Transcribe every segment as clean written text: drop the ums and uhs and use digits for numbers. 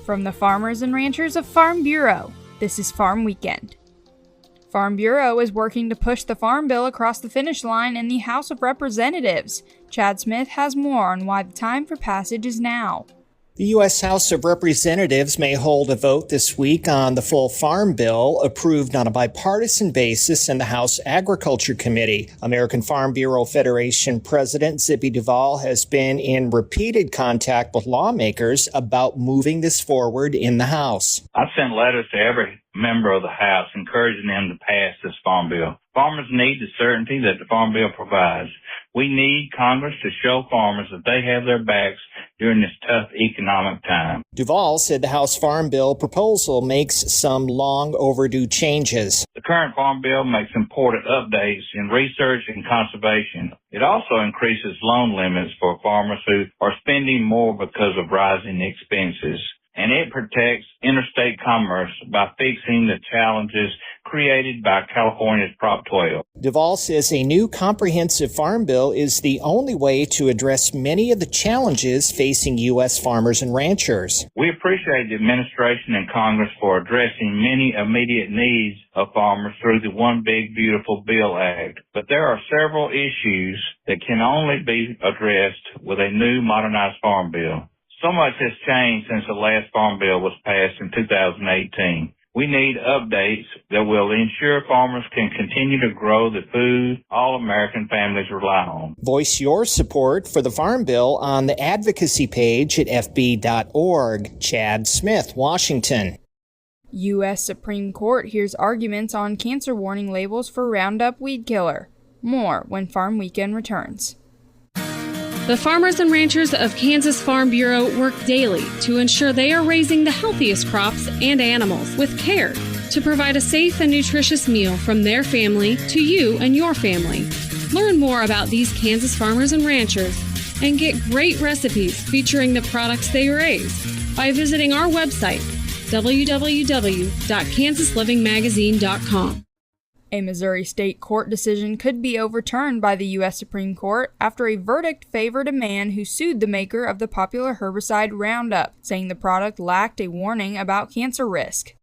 From the farmers and ranchers of Farm Bureau, this is Farm Weekend. Farm Bureau is working to push the Farm Bill across the finish line in the House of Representatives. Chad Smith has more on why the time for passage is now. The U.S. House of Representatives may hold a vote this week on the full Farm Bill, approved on a bipartisan basis in the House Agriculture Committee. American Farm Bureau Federation President Zippy Duvall has been in repeated contact with lawmakers about moving this forward in the House. I've sent letters to every member of the House encouraging them to pass this Farm Bill. Farmers need the certainty that the Farm Bill provides. We need Congress to show farmers that they have their backs during this tough economic time. Duvall said the House Farm Bill proposal makes some long overdue changes. The current Farm Bill makes important updates in research and conservation. It also increases loan limits for farmers who are spending more because of rising expenses. And it protects interstate commerce by fixing the challenges created by California's Prop 12. Duvall says a new comprehensive farm bill is the only way to address many of the challenges facing U.S. farmers and ranchers. We appreciate the administration and Congress for addressing many immediate needs of farmers through the One Big Beautiful Bill Act. But there are several issues that can only be addressed with a new modernized farm bill. So much has changed since the last Farm Bill was passed in 2018. We need updates that will ensure farmers can continue to grow the food all American families rely on. Voice your support for the Farm Bill on the advocacy page at fb.org. Chad Smith, Washington. U.S. Supreme Court hears arguments on cancer warning labels for Roundup weed killer. More when Farm Weekend returns. The farmers and ranchers of Kansas Farm Bureau work daily to ensure they are raising the healthiest crops and animals with care to provide a safe and nutritious meal from their family to you and your family. Learn more about these Kansas farmers and ranchers and get great recipes featuring the products they raise by visiting our website, www.kansaslivingmagazine.com. A Missouri state court decision could be overturned by the U.S. Supreme Court after a verdict favored a man who sued the maker of the popular herbicide Roundup, saying the product lacked a warning about cancer risk.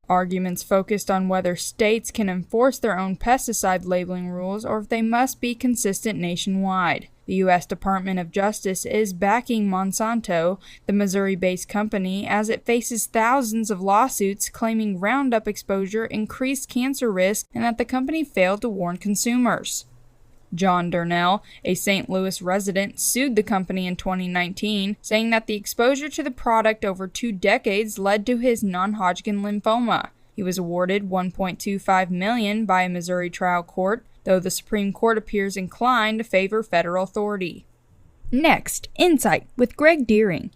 Arguments focused on whether states can enforce their own pesticide labeling rules or if they must be consistent nationwide. The U.S. Department of Justice is backing Monsanto, the Missouri-based company, as it faces thousands of lawsuits claiming Roundup exposure increased cancer risk and that the company failed to warn consumers. John Durnell, a St. Louis resident, sued the company in 2019, saying that the exposure to the product over 2 decades led to his non-Hodgkin lymphoma. He was awarded $1.25 million by a Missouri trial court, though the Supreme Court appears inclined to favor federal authority. Next, Insight with Greg Deering.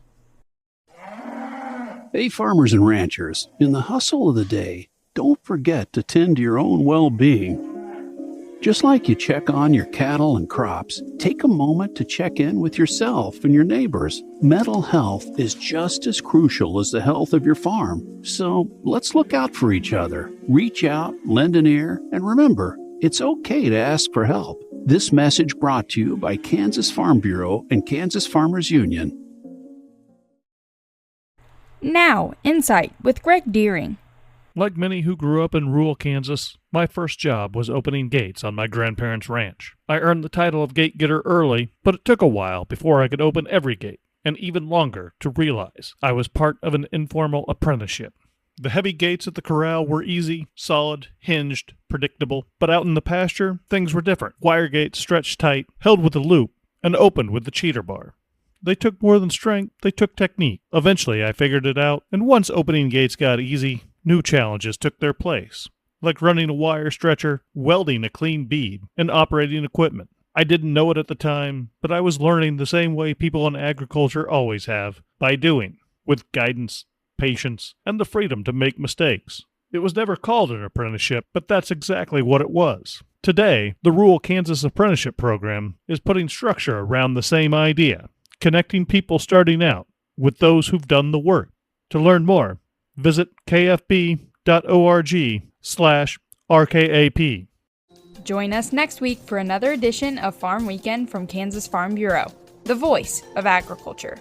Hey, farmers and ranchers, in the hustle of the day, don't forget to tend to your own well-being. Just like you check on your cattle and crops, take a moment to check in with yourself and your neighbors. Mental health is just as crucial as the health of your farm. So let's look out for each other. Reach out, lend an ear, and remember, it's okay to ask for help. This message brought to you by Kansas Farm Bureau and Kansas Farmers Union. Now, Insight with Greg Deering. Like many who grew up in rural Kansas, my first job was opening gates on my grandparents' ranch. I earned the title of gate getter early, but it took a while before I could open every gate, and even longer to realize I was part of an informal apprenticeship. The heavy gates at the corral were easy, solid, hinged, predictable, but out in the pasture, things were different. Wire gates stretched tight, held with a loop, and opened with the cheater bar. They took more than strength, they took technique. Eventually I figured it out, and once opening gates got easy, new challenges took their place, like running a wire stretcher, welding a clean bead, and operating equipment. I didn't know it at the time, but I was learning the same way people in agriculture always have, by doing, with guidance, patience, and the freedom to make mistakes. It was never called an apprenticeship, but that's exactly what it was. Today, the Rural Kansas Apprenticeship Program is putting structure around the same idea, connecting people starting out with those who've done the work. To learn more, visit kfb.org/RKAP. Join us next week for another edition of Farm Weekend from Kansas Farm Bureau, the voice of agriculture.